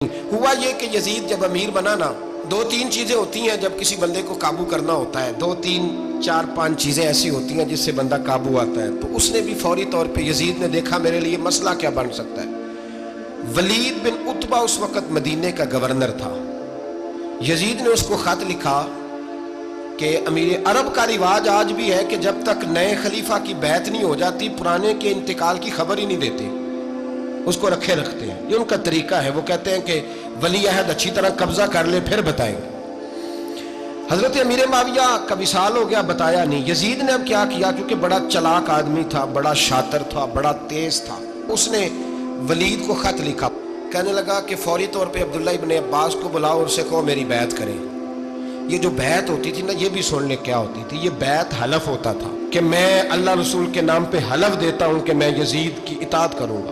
ہوا یہ کہ یزید جب امیر بنا نا، دو تین چیزیں ہوتی ہیں جب کسی بندے کو قابو کرنا ہوتا ہے، دو تین چار پانچ چیزیں ایسی ہوتی ہیں جس سے بندہ قابو آتا ہے۔ تو اس نے بھی فوری طور پہ یزید نے دیکھا میرے لیے مسئلہ کیا بن سکتا ہے۔ ولید بن عتبہ اس وقت مدینے کا گورنر تھا۔ یزید نے اس کو خط لکھا کہ امیر عرب کا رواج آج بھی ہے کہ جب تک نئے خلیفہ کی بیعت نہیں ہو جاتی پرانے کے انتقال کی خبر ہی نہیں دیتے، اس کو رکھے رکھتے ہیں۔ یہ ان کا طریقہ ہے، وہ کہتے ہیں کہ ولی عہد اچھی طرح قبضہ کر لے پھر بتائیں گے۔ حضرت امیر معاویہ کا وصال ہو گیا، بتایا نہیں۔ یزید نے اب کیا کیا، کیونکہ بڑا چلاک آدمی تھا، بڑا شاطر تھا، بڑا تیز تھا، اس نے ولید کو خط لکھا، کہنے لگا کہ فوری طور پہ عبداللہ ابن عباس کو بلاؤ اور اسے کہو میری بیعت کریں۔ یہ جو بیعت ہوتی تھی نا، یہ بھی سن لے کیا ہوتی تھی، یہ بیعت حلف ہوتا تھا کہ میں اللہ رسول کے نام پہ حلف دیتا ہوں کہ میں یزید کی اطاعت کروں گا،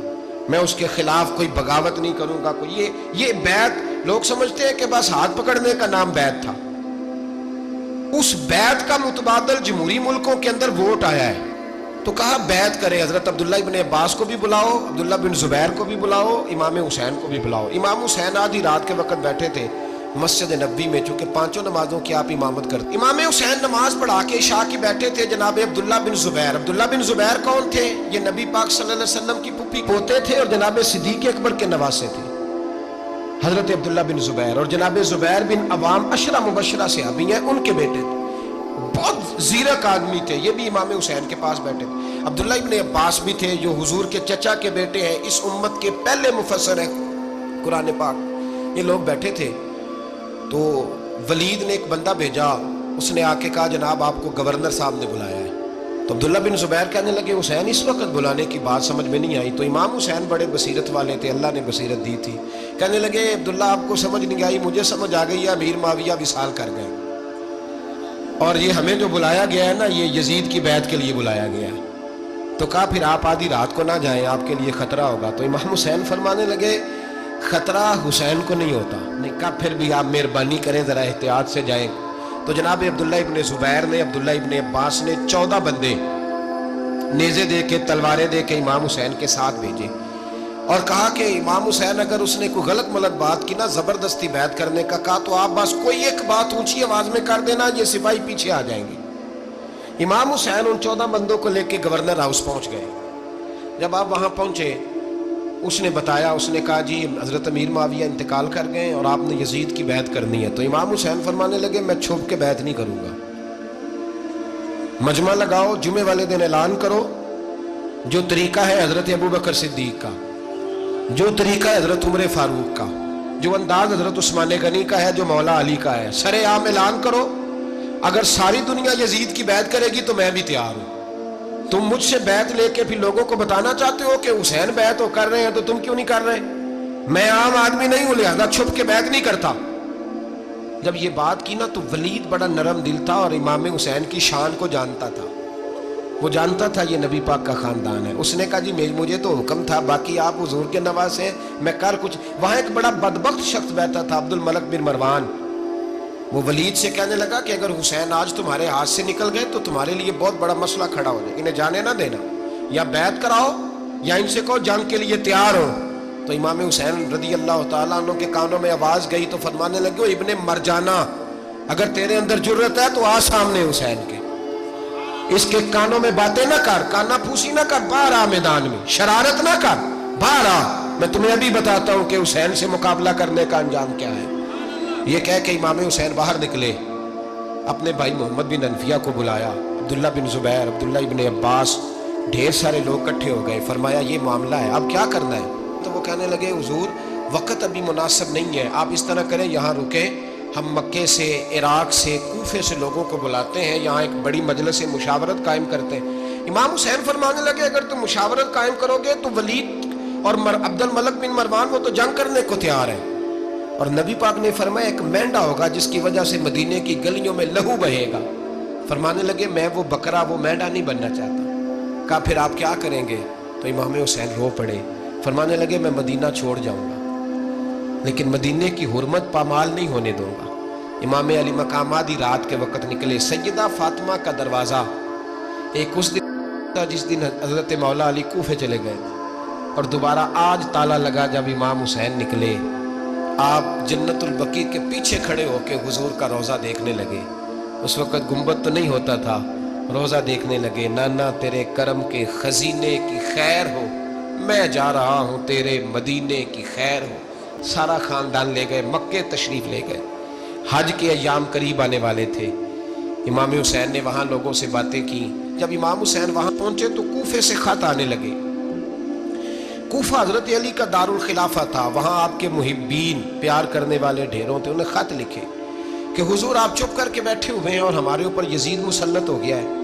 میں اس کے خلاف کوئی بغاوت نہیں کروں گا۔ کوئی یہ بیعت لوگ سمجھتے ہیں کہ بس ہاتھ پکڑنے کا نام بیعت تھا۔ اس بیعت کا متبادل جمہوری ملکوں کے اندر ووٹ آیا ہے، تو کہا بیعت کرے۔ حضرت عبداللہ ابن عباس کو بھی بلاؤ، عبداللہ بن زبیر کو بھی بلاؤ، امام حسین کو بھی بلاؤ۔ امام حسین آدھی رات کے وقت بیٹھے تھے مسجد نبوی میں، چونکہ پانچوں نمازوں کی آپ امامت کرتے۔ امام حسین نماز پڑھا کے عشاء کی بیٹھے تھے، جناب عبداللہ بن زبیر۔ عبداللہ بن زبیر کون تھے؟ یہ نبی پاک صلی اللہ علیہ وسلم کی پھوپھی پوتے تھے اور جناب صدیق اکبر کے نواسے تھے، حضرت عبداللہ بن زبیر۔ اور جناب زبیر بن عوام عشرہ مبشرہ صحابی ہیں، ان کے بیٹے تھے، بہت زیرک آدمی تھے۔ یہ بھی امام حسین کے پاس بیٹھے تھے۔ عبداللہ ابن عباس بھی تھے جو حضور کے چچا کے بیٹے ہیں، اس امت کے پہلے مفسر ہیں قرآن پاک۔ یہ لوگ بیٹھے تھے، تو ولید نے ایک بندہ بھیجا، اس نے آ کے کہا جناب آپ کو گورنر صاحب نے بلایا ہے۔ تو عبداللہ بن زبیر کہنے لگے حسین اس وقت بلانے کی بات سمجھ میں نہیں آئی۔ تو امام حسین بڑے بصیرت والے تھے، اللہ نے بصیرت دی تھی، کہنے لگے عبداللہ آپ کو سمجھ نہیں آئی، مجھے سمجھ آ گئی ہے، امیر معاویہ وصال کر گئے، اور یہ ہمیں جو بلایا گیا ہے نا، یہ یزید کی بیعت کے لیے بلایا گیا ہے۔ تو کہا پھر آپ آدھی رات کو نہ جائیں، آپ کے لیے خطرہ ہوگا۔ تو امام حسین فرمانے لگے خطرہ حسین کو نہیں ہوتا۔ نے کہا پھر بھی آپ مہربانی کریں ذرا احتیاط سے جائیں۔ تو جناب عبداللہ ابن زبیر نے، عبداللہ ابن عباس نے 14 بندے نیزے دے کے، تلواریں دے کے امام حسین کے ساتھ بھیجے، اور کہا کہ امام حسین اگر اس نے کوئی غلط ملت بات کی نا، زبردستی بیعت کرنے کا کہا، تو آپ بس کوئی ایک بات اونچی آواز میں کر دینا، یہ سپاہی پیچھے آ جائیں گے۔ امام حسین ان 14 بندوں کو لے کے گورنر ہاؤس پہنچ گئے۔ جب آپ وہاں پہنچے، اس نے بتایا، اس نے کہا جی حضرت امیر معاویہ انتقال کر گئے اور آپ نے یزید کی بیعت کرنی ہے۔ تو امام حسین فرمانے لگے میں چھپ کے بیعت نہیں کروں گا، مجمع لگاؤ، جمعے والے دن اعلان کرو، جو طریقہ ہے حضرت ابو بکر صدیق کا، جو طریقہ ہے حضرت عمر فاروق کا، جو انداز حضرت عثمان غنی کا ہے، جو مولا علی کا ہے، سر عام اعلان کرو، اگر ساری دنیا یزید کی بیعت کرے گی تو میں بھی تیار ہوں۔ تم مجھ سے بیعت لے کے پھر لوگوں کو بتانا چاہتے ہو کہ حسین بیعت ہو کر رہے ہیں تو تم کیوں نہیں کر رہے؟ میں عام آدمی نہیں ہوں، لہذا چھپ کے بیعت نہیں کرتا۔ جب یہ بات کی نا تو ولید بڑا نرم دل تھا اور امام حسین کی شان کو جانتا تھا، وہ جانتا تھا یہ نبی پاک کا خاندان ہے۔ اس نے کہا جی مجھے تو حکم تھا، باقی آپ حضور کے نواسے ہیں، میں کر کچھ۔ وہاں ایک بڑا بدبخت شخص بیٹھا تھا، عبد الملک بن مروان، وہ ولید سے کہنے لگا کہ اگر حسین آج تمہارے ہاتھ سے نکل گئے تو تمہارے لیے بہت بڑا مسئلہ کھڑا ہو جائے، انہیں جانے نہ دینا، یا بیعت کراؤ یا ان سے کہو جنگ کے لیے تیار ہو۔ تو امام حسین رضی اللہ تعالیٰ عنہ کے کانوں میں آواز گئی تو فرمانے لگے ابن مرجانہ، اگر تیرے اندر جرت ہے تو آ سامنے حسین کے، اس کے کانوں میں باتیں نہ کر، کانا پھوسی نہ کر، باہر آ میدان میں، شرارت نہ کر، باہر آ، میں تمہیں ابھی بتاتا ہوں کہ حسین سے مقابلہ کرنے کا انجام کیا ہے۔ یہ کہہ کہ امام حسین باہر نکلے، اپنے بھائی محمد بن انفیہ کو بلایا، عبداللہ بن زبیر، عبداللہ ابن عباس، ڈھیر سارے لوگ اکٹھے ہو گئے۔ فرمایا یہ معاملہ ہے، اب کیا کرنا ہے؟ تو وہ کہنے لگے حضور وقت ابھی مناسب نہیں ہے، آپ اس طرح کریں یہاں رکیں، ہم مکے سے، عراق سے، کوفے سے لوگوں کو بلاتے ہیں، یہاں ایک بڑی مجلس مشاورت قائم کرتے ہیں۔ امام حسین فرمانے لگے اگر تم مشاورت قائم کرو گے تو ولید اور عبد الملک بن مروان وہ تو جنگ کرنے کو تیار ہے، اور نبی پاک نے فرمایا ایک مینڈا ہوگا جس کی وجہ سے مدینے کی گلیوں میں لہو بہے گا۔ فرمانے لگے میں وہ بکرا، وہ مینڈا نہیں بننا چاہتا۔ کہا پھر آپ کیا کریں گے؟ تو امام حسین رو پڑے، فرمانے لگے میں مدینہ چھوڑ جاؤں گا، لیکن مدینے کی حرمت پامال نہیں ہونے دوں گا۔ امام علی مقام آدھی رات کے وقت نکلے، سیدہ فاطمہ کا دروازہ ایک اس دن تھا جس دن حضرت مولا علی کوفے چلے گئے، اور دوبارہ آج تالا لگا جب امام حسین نکلے آپ جنت البقیع کے پیچھے کھڑے ہو کے حضور کا روضہ دیکھنے لگے. اس وقت گنبد تو نہیں ہوتا تھا, روضہ دیکھنے لگے. نانا تیرے کرم کے خزینے کی خیر ہو, میں جا رہا ہوں تیرے مدینے کی خیر ہو. سارا خاندان لے گئے, مکے تشریف لے گئے. حج کے ایام قریب آنے والے تھے. امام حسین نے وہاں لوگوں سے باتیں کی. جب امام حسین وہاں پہنچے تو کوفے سے خط آنے لگے. کوفہ حضرت علی کا دارالخلافہ تھا, وہاں آپ کے محبین پیار کرنے والے ڈھیروں تھے. انہیں خط لکھے کہ حضور آپ چپ کر کے بیٹھے ہوئے ہیں اور ہمارے اوپر یزید مسلط ہو گیا ہے.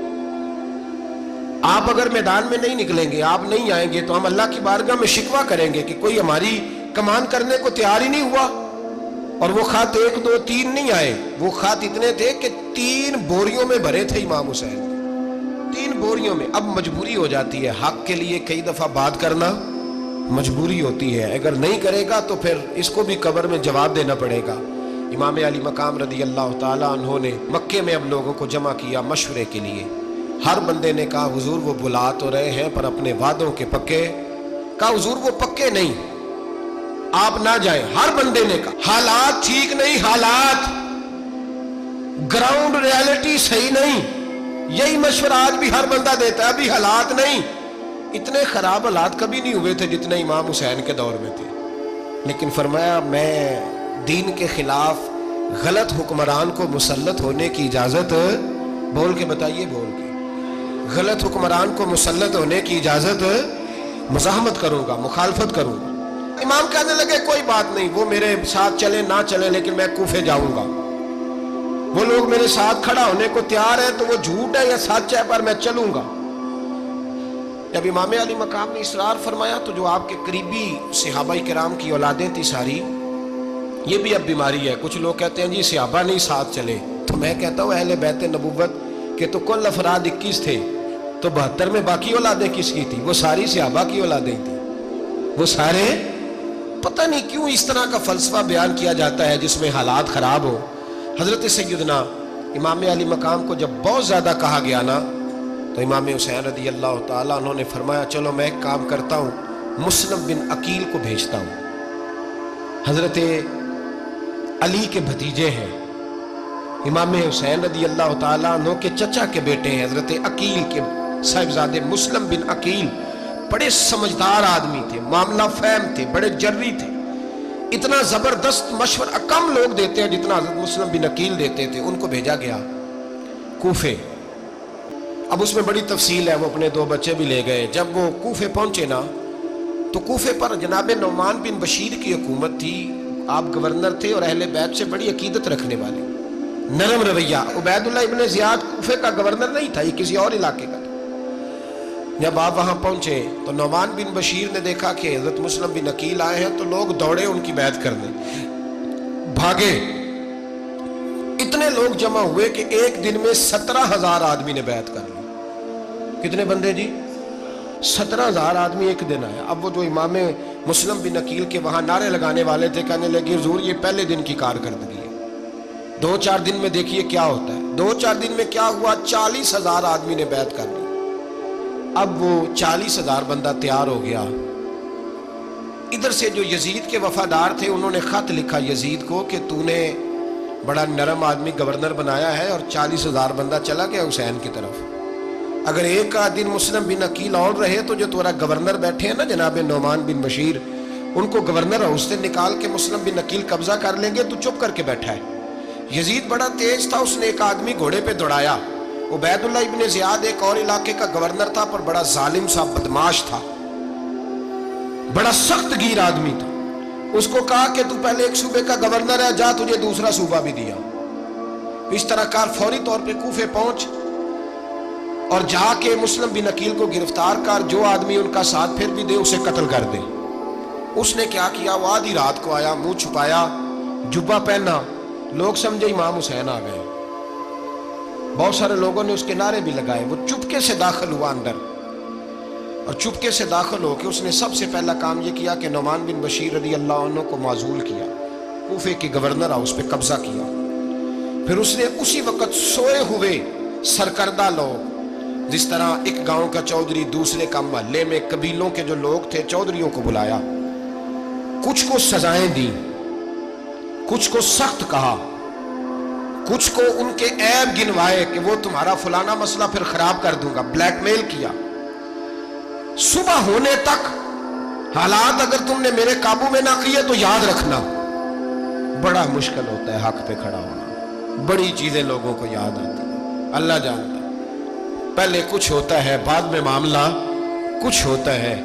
آپ اگر میدان میں نہیں نکلیں گے, آپ نہیں آئیں گے تو ہم اللہ کی بارگاہ میں شکوہ کریں گے کہ کوئی ہماری کمان کرنے کو تیار ہی نہیں ہوا. اور وہ خط 1 2 3 نہیں آئے, وہ خط اتنے تھے کہ 3 بوریوں میں بھرے تھے امام حسین, 3 بوریوں میں. اب مجبوری ہو جاتی ہے, حق کے لیے کئی دفعہ بات کرنا مجبوری ہوتی ہے. اگر نہیں کرے گا تو پھر اس کو بھی قبر میں جواب دینا پڑے گا. امام علی مقام رضی اللہ تعالیٰ عنہ نے مکے میں اب لوگوں کو جمع کیا مشورے کے لیے. ہر بندے نے کہا حضور وہ بلا تو رہے ہیں پر اپنے وعدوں کے پکے. کہا حضور وہ پکے نہیں, آپ نہ جائیں. ہر بندے نے کہا حالات ٹھیک نہیں, حالات گراؤنڈ ریالٹی صحیح نہیں. یہی مشورہ آج بھی ہر بندہ دیتا ہے, ابھی حالات نہیں. اتنے خراب حالات کبھی نہیں ہوئے تھے جتنے امام حسین کے دور میں تھے. لیکن فرمایا میں دین کے خلاف غلط حکمران کو مسلط ہونے کی اجازت, بول کے بتائیے, بول کے, غلط حکمران کو مسلط ہونے کی اجازت, مزاحمت کروں گا, مخالفت کروں گا. امام کہنے لگے کوئی بات نہیں, وہ میرے ساتھ چلے نہ چلے لیکن میں کوفے جاؤں گا. وہ لوگ میرے ساتھ کھڑا ہونے کو تیار ہے تو وہ جھوٹ ہے یا سچ ہے پر میں چلوں گا. جب امام علی مقام نے اصرار فرمایا تو جو آپ کے قریبی صحابہ کرام کی اولادیں تھی ساری, یہ بھی اب بیماری ہے. کچھ لوگ کہتے ہیں جی صحابہ نہیں ساتھ چلے, تو میں کہتا ہوں اہل بیت نبوت کے تو کل افراد 21 تھے, تو 72 میں باقی اولادیں کس کی تھی؟ وہ ساری صحابہ کی اولادیں تھیں. وہ سارے, پتہ نہیں کیوں اس طرح کا فلسفہ بیان کیا جاتا ہے جس میں حالات خراب ہو. حضرت سیدنا امام علی مقام کو جب بہت زیادہ کہا گیا نا, تو امام حسین رضی اللہ تعالیٰ انہوں نے فرمایا چلو میں ایک کام کرتا ہوں, مسلم بن عقیل کو بھیجتا ہوں. حضرت علی کے بھتیجے ہیں, امام حسین رضی اللہ تعالیٰ عنہ کے چچا کے بیٹے ہیں, حضرت عقیل کے صاحبزادے مسلم بن عقیل. بڑے سمجھدار آدمی تھے, معاملہ فہم تھے, بڑے جری تھے. اتنا زبردست مشورہ کم لوگ دیتے ہیں جتنا حضرت مسلم بن عقیل دیتے تھے. ان کو بھیجا گیا کوفے. اب اس میں بڑی تفصیل ہے, وہ اپنے 2 بچے بھی لے گئے. جب وہ کوفے پہنچے نا تو کوفے پر جناب نعمان بن بشیر کی حکومت تھی. آپ گورنر تھے اور اہل بیت سے بڑی عقیدت رکھنے والے, نرم رویہ. عبید اللہ ابن زیاد کوفے کا گورنر نہیں تھا, یہ کسی اور علاقے کا تھا. جب آپ وہاں پہنچے تو نعمان بن بشیر نے دیکھا کہ حضرت مسلم بن عقیل آئے ہیں, تو لوگ دوڑے ان کی بیعت کرنے, بھاگے. اتنے لوگ جمع ہوئے کہ ایک دن میں 17,000 آدمی نے بیعت کر لی. کتنے بندے جی؟ 17,000 آدمی ایک دن آیا. اب وہ جو امام مسلم بن عقیل کے وہاں نعرے لگانے والے تھے کہنے لگے حضور یہ پہلے دن کی کارکردگی ہے, 2-4 دن میں دیکھیے کیا ہوتا ہے. 2-4 دن میں کیا ہوا, 40,000 آدمی نے بیعت کر لی. اب وہ 40,000 بندہ تیار ہو گیا. ادھر سے جو یزید کے وفادار تھے انہوں نے خط لکھا یزید کو کہ تو نے بڑا نرم آدمی گورنر بنایا ہے اور 40,000 بندہ چلا گیا حسین کی طرف. اگر ایک دن مسلم بن عقیل اور رہے تو جو تمہارا گورنر بیٹھے ہیں نا جناب نعمان بن بشیر, ان کو گورنر ہاؤس سے نکال کے مسلم بن عقیل قبضہ کر لیں گے. تو چپ کر کے بیٹھا ہے. یزید بڑا تیز تھا, اس نے ایک آدمی گھوڑے پہ دوڑایا. عبید اللہ ابن زیاد ایک اور علاقے کا گورنر تھا پر بڑا ظالم سا بدماش تھا, بڑا سخت گیر آدمی تھا. اس کو کہا کہ تو پہلے ایک صوبے کا گورنر ہے, جا تجھے دوسرا صوبہ بھی دیا. اس طرح کار فوری طور پہ کوفے پہنچ اور جا کے مسلم بن عقیل کو گرفتار کر, جو آدمی ان کا ساتھ پھر بھی دے اسے قتل کر دے. اس نے کیا کیا, وہ آدھی رات کو آیا, منہ چھپایا, جبہ پہنا, لوگ سمجھے امام حسین آ گئے. بہت سارے لوگوں نے اس کے نعرے بھی لگائے. وہ چپکے سے داخل ہوا اندر, اور چپکے سے داخل ہو کے اس نے سب سے پہلا کام یہ کیا کہ نعمان بن بشیر رضی اللہ عنہ کو معزول کیا, کوفے کے گورنر ہاؤس پہ قبضہ کیا. پھر اس نے اسی وقت سوئے ہوئے سرکردہ لوگ, جس طرح ایک گاؤں کا چودھری دوسرے کا محلے میں قبیلوں کے جو لوگ تھے چودھریوں کو بلایا, کچھ کو سزائیں دی, کچھ کو سخت کہا، کچھ کو ان کے عیب گنوائے کہ وہ تمہارا فلانا مسئلہ پھر خراب کر دوں گا، بلیک میل کیا۔ صبح ہونے تک حالات اگر تم نے میرے قابو میں نہ کیے تو یاد رکھنا بڑا مشکل ہوتا ہے حق پہ کھڑا ہونا، بڑی چیزیں لوگوں کو یاد آتی ہیں، اللہ جانتا ہے۔ پہلے کچھ ہوتا ہے، بعد میں معاملہ کچھ ہوتا ہے۔